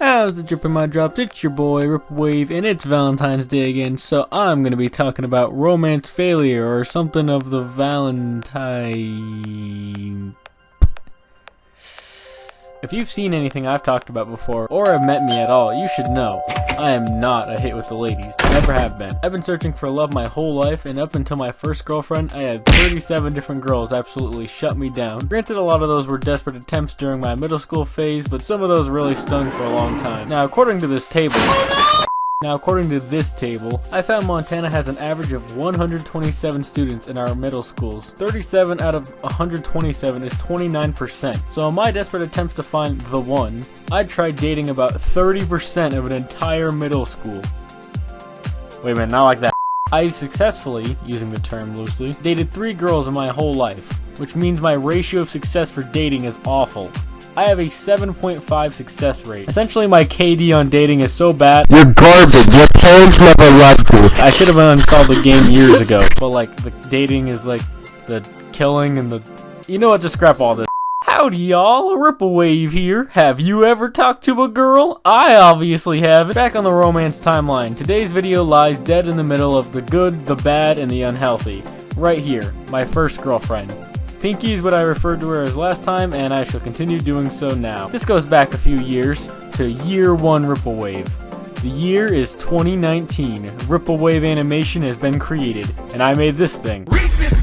How's it dripping my drops? It's your boy Ripplewave, and it's Valentine's Day again, so I'm gonna be talking about romance failure or something of the Valentine. If you've seen anything I've talked about before, or have met me at all, you should know I am not a hit with the ladies. Never have been. I've been searching for love my whole life, and up until my first girlfriend, I had 37 different girls absolutely shut me down. Granted, a lot of those were desperate attempts during my middle school phase, but some of those really stung for a long time. Now, according to this table, I found Montana has an average of 127 students in our middle schools. 37 out of 127 is 29%. So in my desperate attempts to find the one, I tried dating about 30% of an entire middle school. Wait a minute, not like that. I successfully, using the term loosely, dated 3 girls in my whole life, which means my ratio of success for dating is awful. I have a 7.5 success rate. Essentially, my KD on dating is so bad. You're garbage. Your parents never loved you. I should have uninstalled the game years ago. But like, the dating is like the killing and the... You know what? Just scrap all this. Howdy y'all, Ripplewave here. Have you ever talked to a girl? I obviously haven't. Back on the romance timeline, today's video lies dead in the middle of the good, the bad, and the unhealthy. Right here, my first girlfriend. Pinky is what I referred to her as last time, and I shall continue doing so now. This goes back a few years to year 1 Ripplewave. The year is 2019. Ripplewave animation has been created, and I made this thing. Reese's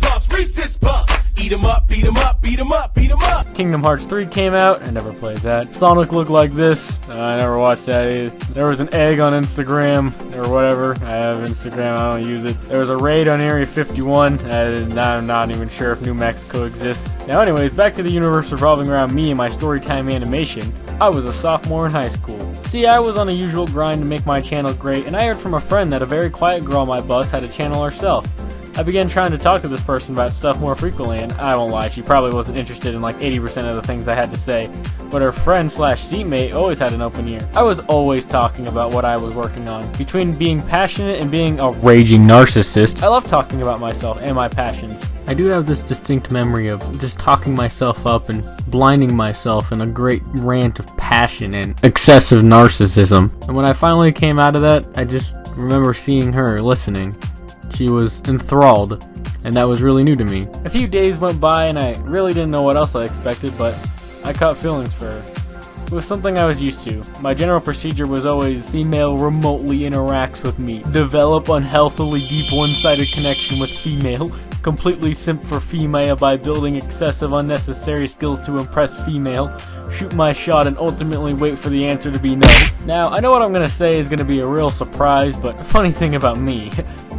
Puffs. Eat 'em up, beat 'em up, beat 'em up, beat 'em up. Kingdom Hearts 3 came out. I never played that. Sonic looked like this. I never watched that either. There was an egg on Instagram or whatever. I have Instagram. I don't use it. There was a raid on Area 51. I'm not even sure if New Mexico exists. Now anyways, back to the universe revolving around me and my storytime animation. I was a sophomore in high school. See, I was on a usual grind to make my channel great, and I heard from a friend that a very quiet girl on my bus had a channel herself. I began trying to talk to this person about stuff more frequently, and I won't lie, she probably wasn't interested in like 80% of the things I had to say, but her friend slash seatmate always had an open ear. I was always talking about what I was working on. Between being passionate and being a raging narcissist, I love talking about myself and my passions. I do have this distinct memory of just talking myself up and blinding myself in a great rant of passion and excessive narcissism. And when I finally came out of that, I just remember seeing her listening. She was enthralled, and that was really new to me. A few days went by and I really didn't know what else I expected, but I caught feelings for her. It was something I was used to. My general procedure was always female remotely interacts with me, develop unhealthily deep one-sided connection with female, completely simp for female by building excessive unnecessary skills to impress female, shoot my shot and ultimately wait for the answer to be no. Now, I know what I'm gonna say is gonna be a real surprise, but the funny thing about me,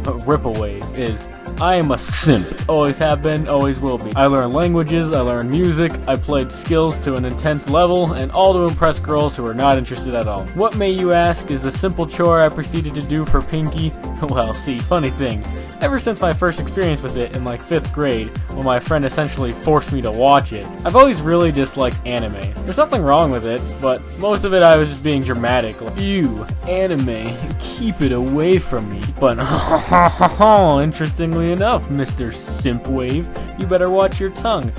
Ripplewave, is I am a simp. Always have been, always will be. I learned languages, I learned music, I played skills to an intense level, and all to impress girls who are not interested at all. What, may you ask, is the simple chore I proceeded to do for Pinky? Well, see, funny thing, ever since my first experience with it in like 5th grade, when my friend essentially forced me to watch it, I've always really disliked anime. There's nothing wrong with it, but most of it I was just being dramatic. Like, ew, anime, keep it away from me. But interestingly enough, Mr. Simpwave, you better watch your tongue.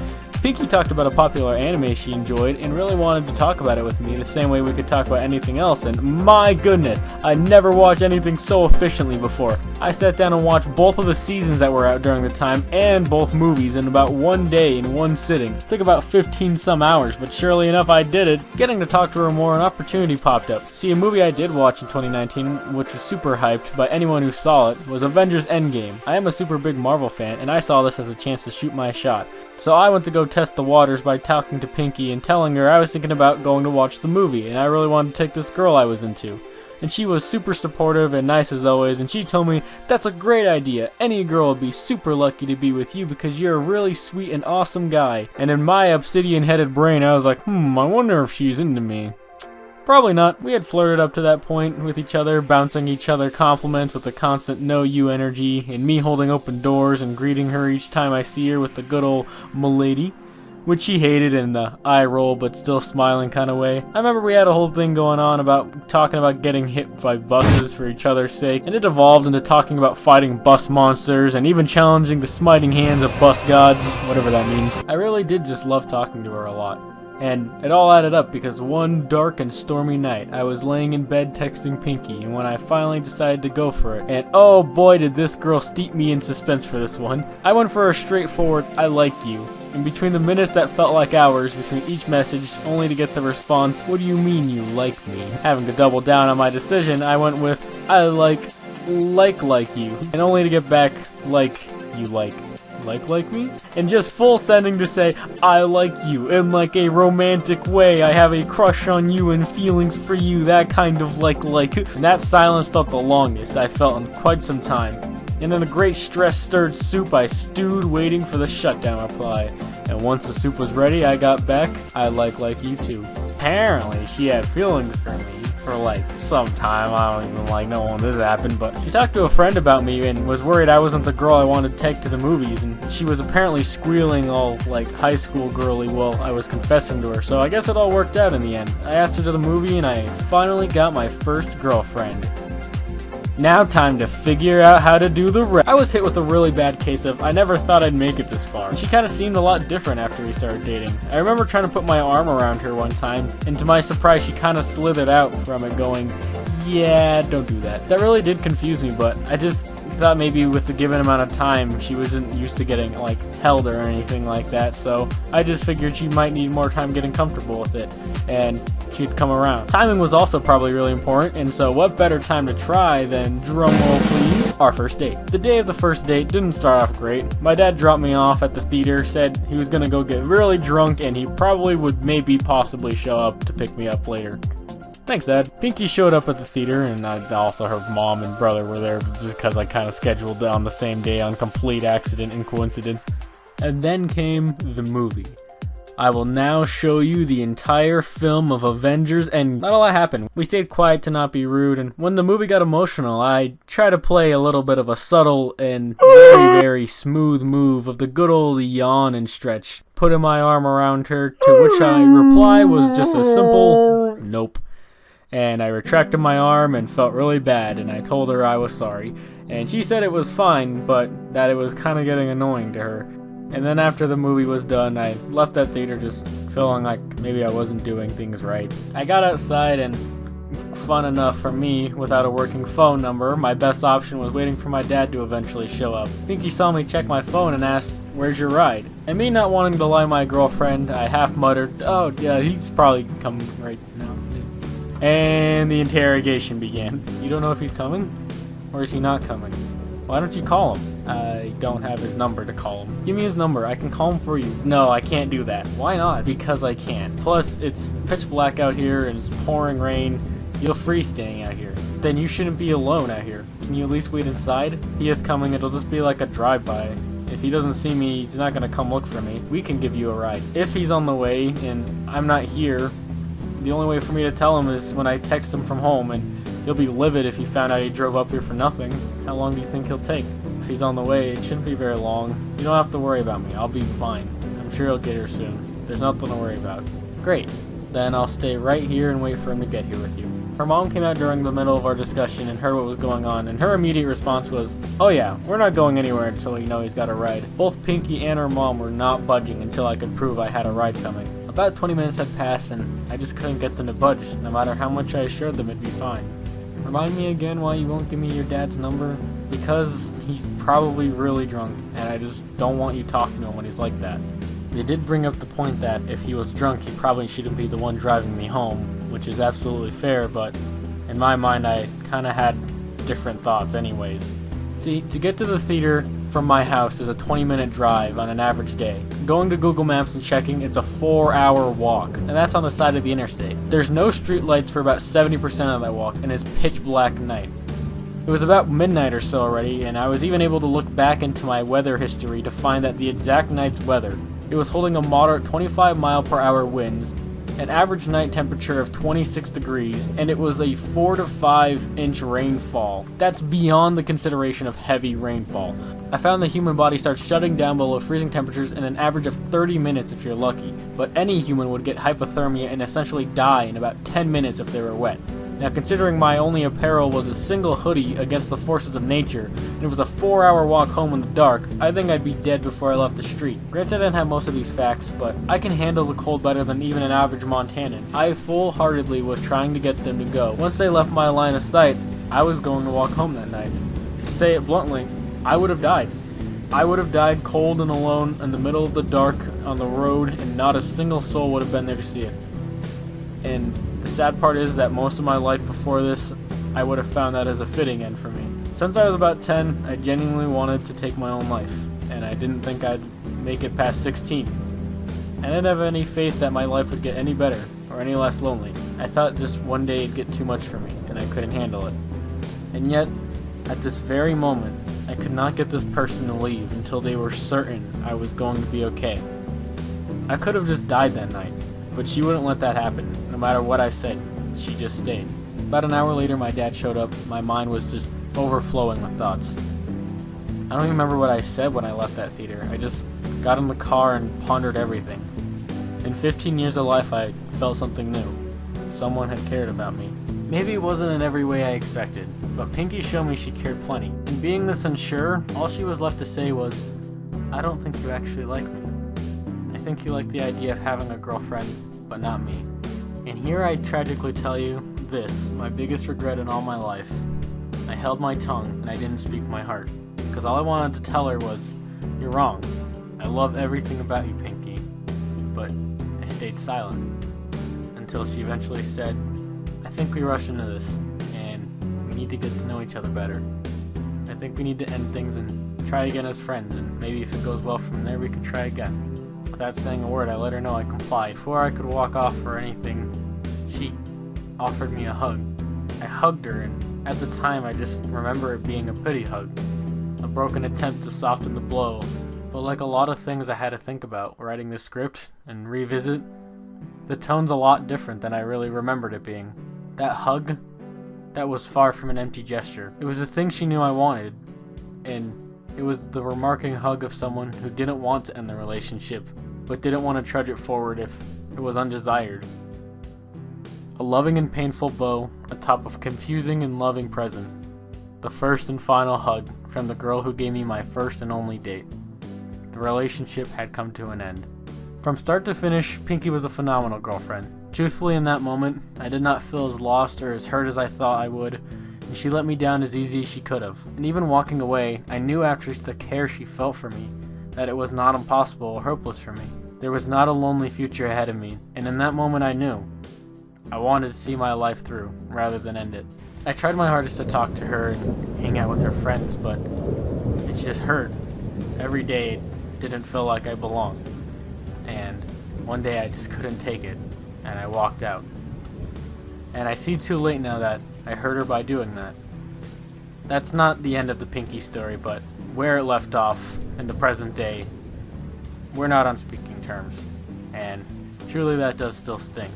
Pinky talked about a popular anime she enjoyed and really wanted to talk about it with me the same way we could talk about anything else, and my goodness, I never watched anything so efficiently before. I sat down and watched both of the seasons that were out during the time and both movies in about one day in one sitting. It took about 15 some hours, but surely enough I did it. Getting to talk to her more, an opportunity popped up. See, a movie I did watch in 2019, which was super hyped by anyone who saw it, was Avengers Endgame. I am a super big Marvel fan, and I saw this as a chance to shoot my shot. So I went to go test the waters by talking to Pinky and telling her I was thinking about going to watch the movie, and I really wanted to take this girl I was into. And she was super supportive and nice as always, and she told me, "That's a great idea. Any girl would be super lucky to be with you because you're a really sweet and awesome guy." And in my obsidian-headed brain, I was like, I wonder if she's into me. Probably not. We had flirted up to that point with each other, bouncing each other compliments with the constant "no you" energy, and me holding open doors and greeting her each time I see her with the good old "m'lady," which she hated in the eye roll but still smiling kind of way. I remember we had a whole thing going on about talking about getting hit by buses for each other's sake, and it evolved into talking about fighting bus monsters and even challenging the smiting hands of bus gods, whatever that means. I really did just love talking to her a lot. And it all added up because one dark and stormy night, I was laying in bed texting Pinky, and when I finally decided to go for it, and oh boy did this girl steep me in suspense for this one, I went for a straightforward, I like you. And between the minutes that felt like hours between each message, only to get the response, what do you mean you like me? Having to double down on my decision, I went with, I like you. And only to get back, like you like me? And just full sending to say, I like you, in like a romantic way, I have a crush on you and feelings for you, that kind of like. And that silence felt the longest I felt in quite some time. And in a great stress-stirred soup, I stewed waiting for the shutdown reply. And once the soup was ready, I got back, I like you too. Apparently, she had feelings for me for like some time. I don't even know when this happened, but she talked to a friend about me and was worried I wasn't the girl I wanted to take to the movies, and she was apparently squealing all like high school girly while I was confessing to her, so I guess it all worked out in the end. I asked her to the movie and I finally got my first girlfriend. Now time to figure out how to do the rest. I was hit with a really bad case of I never thought I'd make it this far. And she kind of seemed a lot different after we started dating. I remember trying to put my arm around her one time, and to my surprise she kind of slithered out from it going, yeah, don't do that. That really did confuse me, but I just thought maybe with the given amount of time she wasn't used to getting like held or anything like that, so I just figured she might need more time getting comfortable with it, and she'd come around. Timing was also probably really important, and so what better time to try than, drumroll please, our first date. The day of the first date didn't start off great. My dad dropped me off at the theater, said he was gonna go get really drunk and he probably would possibly show up to pick me up later. Thanks, Dad. Pinky showed up at the theater, and also her mom and brother were there just because I kind of scheduled it on the same day on complete accident and coincidence. And then came the movie. I will now show you the entire film of Avengers, and not a lot happened. We stayed quiet to not be rude, and when the movie got emotional, I tried to play a little bit of a subtle and very, very smooth move of the good old yawn and stretch, putting my arm around her, to which I reply was just a simple nope. And I retracted my arm and felt really bad, and I told her I was sorry. And she said it was fine, but that it was kind of getting annoying to her. And then after the movie was done, I left that theater just feeling like maybe I wasn't doing things right. I got outside, and fun enough for me, without a working phone number, my best option was waiting for my dad to eventually show up. I think he saw me check my phone and asked, "Where's your ride?" And me not wanting to lie my girlfriend, I half muttered, "Oh yeah, he's probably coming right now." And the interrogation began. You don't know if he's coming? Or is he not coming? Why don't you call him? I don't have his number to call him. Give me his number, I can call him for you. No, I can't do that. Why not? Because I can't. Plus, it's pitch black out here and it's pouring rain. You'll freeze staying out here. Then you shouldn't be alone out here. Can you at least wait inside? He is coming, it'll just be like a drive-by. If he doesn't see me, he's not gonna come look for me. We can give you a ride. If he's on the way and I'm not here, the only way for me to tell him is when I text him from home, and he'll be livid if he found out he drove up here for nothing. How long do you think he'll take? If he's on the way, it shouldn't be very long. You don't have to worry about me. I'll be fine. I'm sure he'll get here soon. There's nothing to worry about. Great. Then I'll stay right here and wait for him to get here with you. Her mom came out during the middle of our discussion and heard what was going on, and her immediate response was, "Oh yeah, we're not going anywhere until you know he's got a ride." Both Pinky and her mom were not budging until I could prove I had a ride coming. About 20 minutes had passed, and I just couldn't get them to budge, no matter how much I assured them it'd be fine. Remind me again why you won't give me your dad's number? Because he's probably really drunk, and I just don't want you talking to him when he's like that. They did bring up the point that if he was drunk, he probably shouldn't be the one driving me home, which is absolutely fair, but in my mind, I kind of had different thoughts anyways. See, to get to the theater from my house is a 20-minute drive on an average day. Going to Google Maps and checking, it's a 4-hour walk, and that's on the side of the interstate. There's no street lights for about 70% of that walk, and it's pitch black night. It was about midnight or so already, and I was even able to look back into my weather history to find that the exact night's weather. It was holding a moderate 25-mile-per-hour winds, an average night temperature of 26 degrees, and it was a 4 to 5 inch rainfall. That's beyond the consideration of heavy rainfall. I found the human body starts shutting down below freezing temperatures in an average of 30 minutes if you're lucky, but any human would get hypothermia and essentially die in about 10 minutes if they were wet. Now, considering my only apparel was a single hoodie against the forces of nature, and it was a 4-hour walk home in the dark, I think I'd be dead before I left the street. Granted, I didn't have most of these facts, but I can handle the cold better than even an average Montanan. I full-heartedly was trying to get them to go. Once they left my line of sight, I was going to walk home that night. To say it bluntly, I would have died. I would have died cold and alone in the middle of the dark on the road, and not a single soul would have been there to see it. And the sad part is that most of my life before this, I would have found that as a fitting end for me. Since I was about 10, I genuinely wanted to take my own life, and I didn't think I'd make it past 16. I didn't have any faith that my life would get any better, or any less lonely. I thought just one day it'd get too much for me, and I couldn't handle it. And yet, at this very moment, I could not get this person to leave until they were certain I was going to be okay. I could have just died that night, but she wouldn't let that happen. No matter what I said, she just stayed. About an hour later, my dad showed up. My mind was just overflowing with thoughts. I don't even remember what I said when I left that theater. I just got in the car and pondered everything. In 15 years of life, I felt something new. Someone had cared about me. Maybe it wasn't in every way I expected, but Pinky showed me she cared plenty. And being this unsure, all she was left to say was, "I don't think you actually like me. I think you like the idea of having a girlfriend, but not me." And here I tragically tell you this, my biggest regret in all my life. I held my tongue and I didn't speak my heart, because all I wanted to tell her was, "You're wrong. I love everything about you, Pinky." But I stayed silent until she eventually said, "I think we rushed into this, and we need to get to know each other better. I think we need to end things and try again as friends, and maybe if it goes well from there, we can try again." Without saying a word, I let her know I complied. Before I could walk off or anything, she offered me a hug. I hugged her, and at the time, I just remember it being a pity hug, a broken attempt to soften the blow. But like a lot of things I had to think about writing this script and revisit, the tone's a lot different than I really remembered it being. That hug, that was far from an empty gesture. It was a thing she knew I wanted, and it was the remarking hug of someone who didn't want to end the relationship, but didn't want to trudge it forward if it was undesired. A loving and painful bow atop of a confusing and loving present. The first and final hug from the girl who gave me my first and only date. The relationship had come to an end. From start to finish, Pinky was a phenomenal girlfriend. Truthfully, in that moment, I did not feel as lost or as hurt as I thought I would, and she let me down as easy as she could have. And even walking away, I knew after the care she felt for me that it was not impossible or hopeless for me. There was not a lonely future ahead of me, and in that moment I knew. I wanted to see my life through, rather than end it. I tried my hardest to talk to her and hang out with her friends, but it just hurt. Every day it didn't feel like I belonged. And one day I just couldn't take it, and I walked out. And I see too late now that I hurt her by doing that. That's not the end of the Pinky story, but where it left off in the present day, we're not on speaking terms. And truly that does still sting.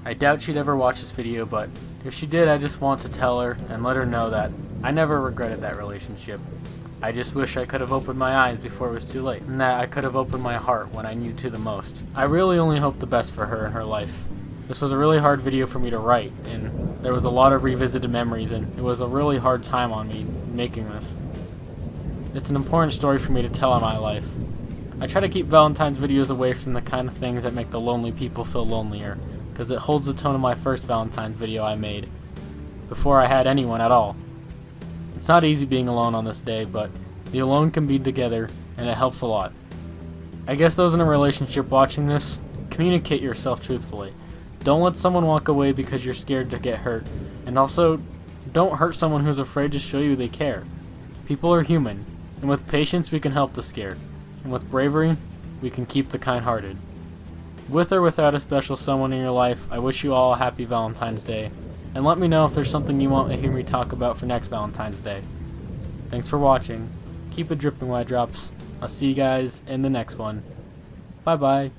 I doubt she'd ever watch this video, but if she did, I just want to tell her and let her know that I never regretted that relationship. I just wish I could have opened my eyes before it was too late, and that I could have opened my heart when I knew to the most. I really only hope the best for her in her life. This was a really hard video for me to write, and there was a lot of revisited memories, and it was a really hard time on me making this. It's an important story for me to tell in my life. I try to keep Valentine's videos away from the kind of things that make the lonely people feel lonelier, because it holds the tone of my first Valentine's video I made, before I had anyone at all. It's not easy being alone on this day, but the alone can be together, and it helps a lot. I guess those in a relationship watching this, communicate yourself truthfully. Don't let someone walk away because you're scared to get hurt, and also, don't hurt someone who's afraid to show you they care. People are human, and with patience we can help the scared, and with bravery, we can keep the kind-hearted. With or without a special someone in your life, I wish you all a happy Valentine's Day. And let me know if there's something you want to hear me talk about for next Valentine's Day. Thanks for watching. Keep it dripping while it drops. I'll see you guys in the next one. Bye bye.